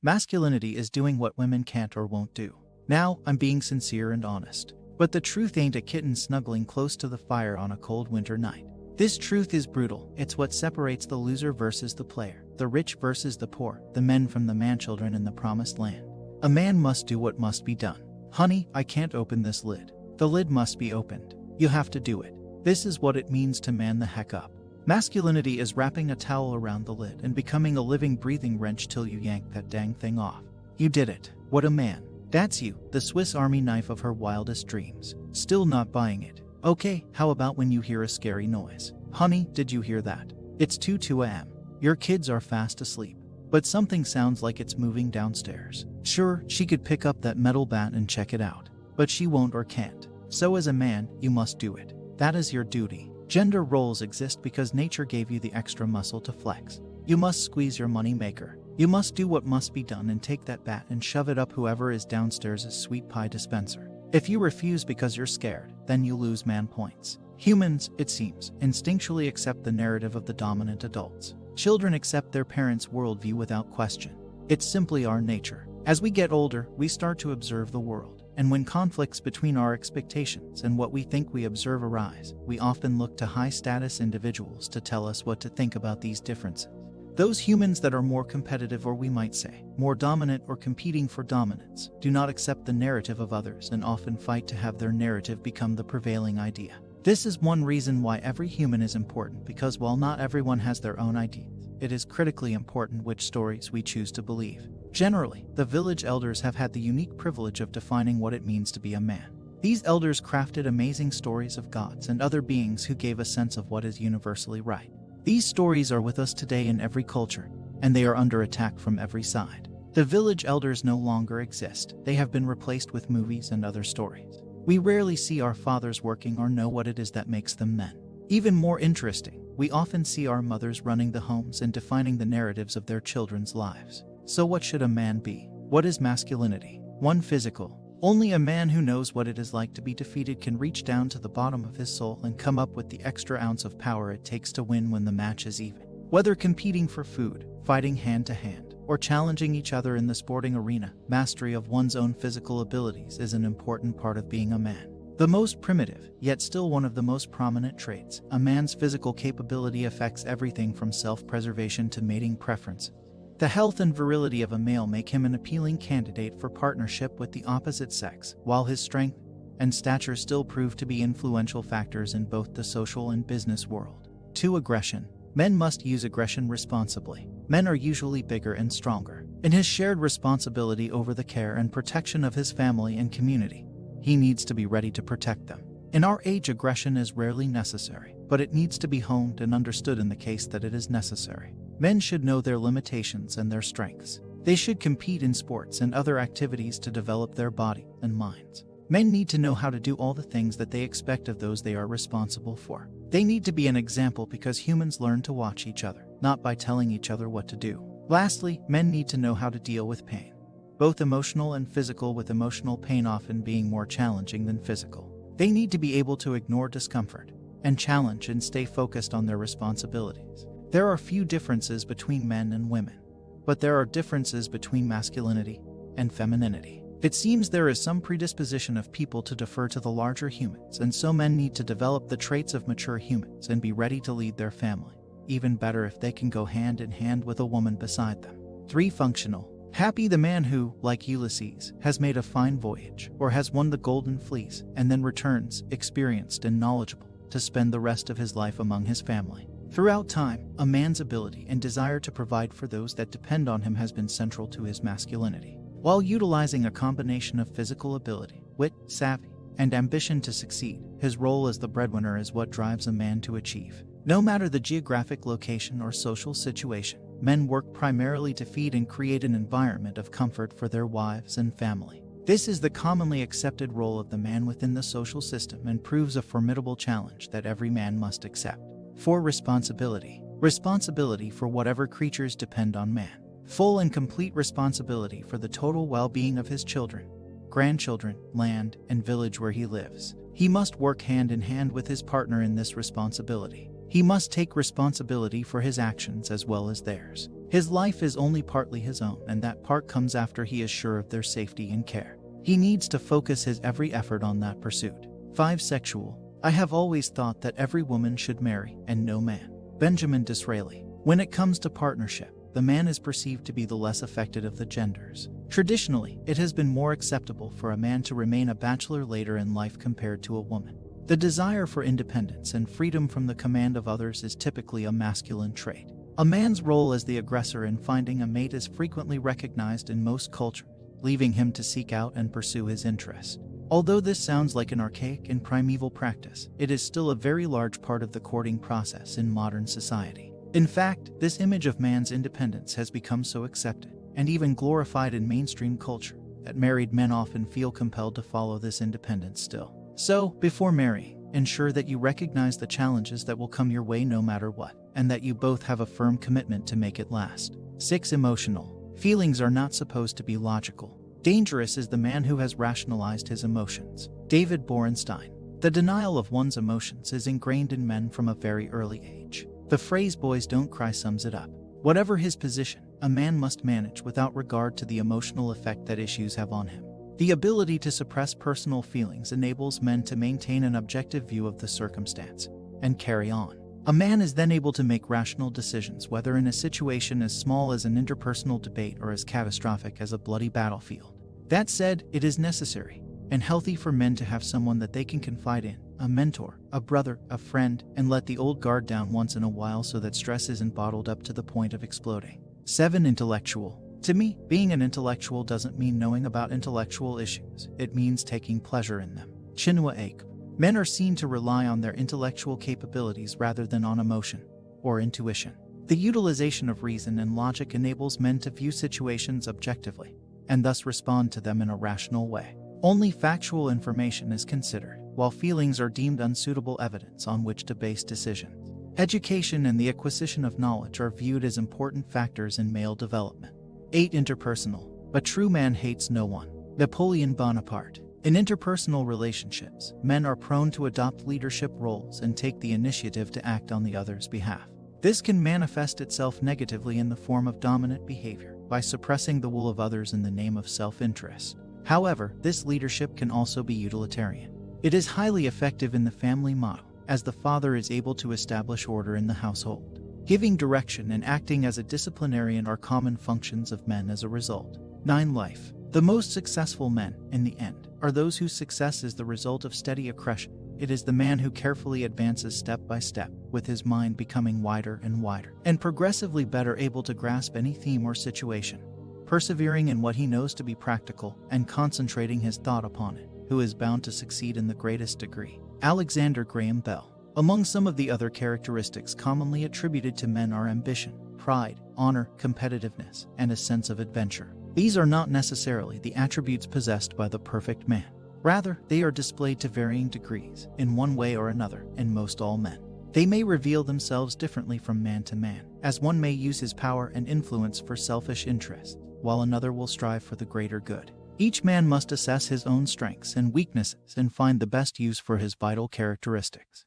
Masculinity is doing what women can't or won't do. Now, I'm being sincere and honest. But the truth ain't a kitten snuggling close to the fire on a cold winter night. This truth is brutal. It's what separates the loser versus the player, the rich versus the poor, the men from the manchildren in the promised land. A man must do what must be done. Honey, I can't open this lid. The lid must be opened. You have to do it. This is what it means to man the heck up. Masculinity is wrapping a towel around the lid and becoming a living, breathing wrench till you yank that dang thing off. You did it. What a man. That's you, the Swiss Army knife of her wildest dreams. Still not buying it. Okay, how about when you hear a scary noise? Honey, did you hear that? It's 2 a.m. Your kids are fast asleep. But something sounds like it's moving downstairs. Sure, she could pick up that metal bat and check it out. But she won't or can't. So as a man, you must do it. That is your duty. Gender roles exist because nature gave you the extra muscle to flex. You must squeeze your money maker. You must do what must be done and take that bat and shove it up whoever is downstairs' sweet pie dispenser. If you refuse because you're scared, then you lose man points. Humans, it seems, instinctually accept the narrative of the dominant adults. Children accept their parents' worldview without question. It's simply our nature. As we get older, we start to observe the world. And when conflicts between our expectations and what we think we observe arise, we often look to high-status individuals to tell us what to think about these differences. Those humans that are more competitive, or we might say, more dominant or competing for dominance, do not accept the narrative of others and often fight to have their narrative become the prevailing idea. This is one reason why every human is important, because while not everyone has their own ideas, it is critically important which stories we choose to believe. Generally, the village elders have had the unique privilege of defining what it means to be a man. These elders crafted amazing stories of gods and other beings who gave a sense of what is universally right. These stories are with us today in every culture, and they are under attack from every side. The village elders no longer exist. They have been replaced with movies and other stories. We rarely see our fathers working or know what it is that makes them men. Even more interesting, we often see our mothers running the homes and defining the narratives of their children's lives. So what should a man be? What is masculinity? One, physical. Only a man who knows what it is like to be defeated can reach down to the bottom of his soul and come up with the extra ounce of power it takes to win when the match is even. Whether competing for food, fighting hand to hand, or challenging each other in the sporting arena, mastery of one's own physical abilities is an important part of being a man. The most primitive, yet still one of the most prominent traits, a man's physical capability affects everything from self-preservation to mating preferences. The health and virility of a male make him an appealing candidate for partnership with the opposite sex, while his strength and stature still prove to be influential factors in both the social and business world. 2. Aggression. Men must use aggression responsibly. Men are usually bigger and stronger. In his shared responsibility over the care and protection of his family and community, he needs to be ready to protect them. In our age, aggression is rarely necessary, but it needs to be honed and understood in the case that it is necessary. Men should know their limitations and their strengths. They should compete in sports and other activities to develop their body and minds. Men need to know how to do all the things that they expect of those they are responsible for. They need to be an example because humans learn to watch each other, not by telling each other what to do. Lastly, men need to know how to deal with pain, both emotional and physical, with emotional pain often being more challenging than physical. They need to be able to ignore discomfort and challenge and stay focused on their responsibilities. There are few differences between men and women, but there are differences between masculinity and femininity. It seems there is some predisposition of people to defer to the larger humans, and so men need to develop the traits of mature humans and be ready to lead their family. Even better if they can go hand in hand with a woman beside them. 3. Functional. Happy the man who, like Ulysses, has made a fine voyage or has won the golden fleece and then returns, experienced and knowledgeable, to spend the rest of his life among his family. Throughout time, a man's ability and desire to provide for those that depend on him has been central to his masculinity. While utilizing a combination of physical ability, wit, savvy, and ambition to succeed, his role as the breadwinner is what drives a man to achieve. No matter the geographic location or social situation, men work primarily to feed and create an environment of comfort for their wives and family. This is the commonly accepted role of the man within the social system and proves a formidable challenge that every man must accept. 4. Responsibility. Responsibility for whatever creatures depend on man. Full and complete responsibility for the total well-being of his children, grandchildren, land, and village where he lives. He must work hand in hand with his partner in this responsibility. He must take responsibility for his actions as well as theirs. His life is only partly his own, and that part comes after he is sure of their safety and care. He needs to focus his every effort on that pursuit. 5. Sexual. I have always thought that every woman should marry, and no man. Benjamin Disraeli. When it comes to partnership, the man is perceived to be the less affected of the genders. Traditionally, it has been more acceptable for a man to remain a bachelor later in life compared to a woman. The desire for independence and freedom from the command of others is typically a masculine trait. A man's role as the aggressor in finding a mate is frequently recognized in most cultures, leaving him to seek out and pursue his interests. Although this sounds like an archaic and primeval practice, it is still a very large part of the courting process in modern society. In fact, this image of man's independence has become so accepted, and even glorified in mainstream culture, that married men often feel compelled to follow this independence still. So, before marrying, ensure that you recognize the challenges that will come your way no matter what, and that you both have a firm commitment to make it last. 6. Emotional. Feelings are not supposed to be logical. Dangerous is the man who has rationalized his emotions. David Borenstein. The denial of one's emotions is ingrained in men from a very early age. The phrase "boys don't cry" sums it up. Whatever his position, a man must manage without regard to the emotional effect that issues have on him. The ability to suppress personal feelings enables men to maintain an objective view of the circumstance and carry on. A man is then able to make rational decisions, whether in a situation as small as an interpersonal debate or as catastrophic as a bloody battlefield. That said, it is necessary and healthy for men to have someone that they can confide in, a mentor, a brother, a friend, and let the old guard down once in a while so that stress isn't bottled up to the point of exploding. 7. Intellectual. To me, being an intellectual doesn't mean knowing about intellectual issues. It means taking pleasure in them. Chinua Achebe. Men are seen to rely on their intellectual capabilities rather than on emotion or intuition. The utilization of reason and logic enables men to view situations objectively and thus respond to them in a rational way. Only factual information is considered, while feelings are deemed unsuitable evidence on which to base decisions. Education and the acquisition of knowledge are viewed as important factors in male development. 8. Interpersonal. A true man hates no one. Napoleon Bonaparte. In interpersonal relationships, men are prone to adopt leadership roles and take the initiative to act on the other's behalf. This can manifest itself negatively in the form of dominant behavior, by suppressing the will of others in the name of self-interest. However, this leadership can also be utilitarian. It is highly effective in the family model, as the father is able to establish order in the household. Giving direction and acting as a disciplinarian are common functions of men as a result. 9. Life. The most successful men, in the end, are those whose success is the result of steady accretion. It is the man who carefully advances step by step, with his mind becoming wider and wider, and progressively better able to grasp any theme or situation, persevering in what he knows to be practical and concentrating his thought upon it, who is bound to succeed in the greatest degree. Alexander Graham Bell. Among some of the other characteristics commonly attributed to men are ambition, pride, honor, competitiveness, and a sense of adventure. These are not necessarily the attributes possessed by the perfect man. Rather, they are displayed to varying degrees, in one way or another, in most all men. They may reveal themselves differently from man to man, as one may use his power and influence for selfish interests, while another will strive for the greater good. Each man must assess his own strengths and weaknesses and find the best use for his vital characteristics.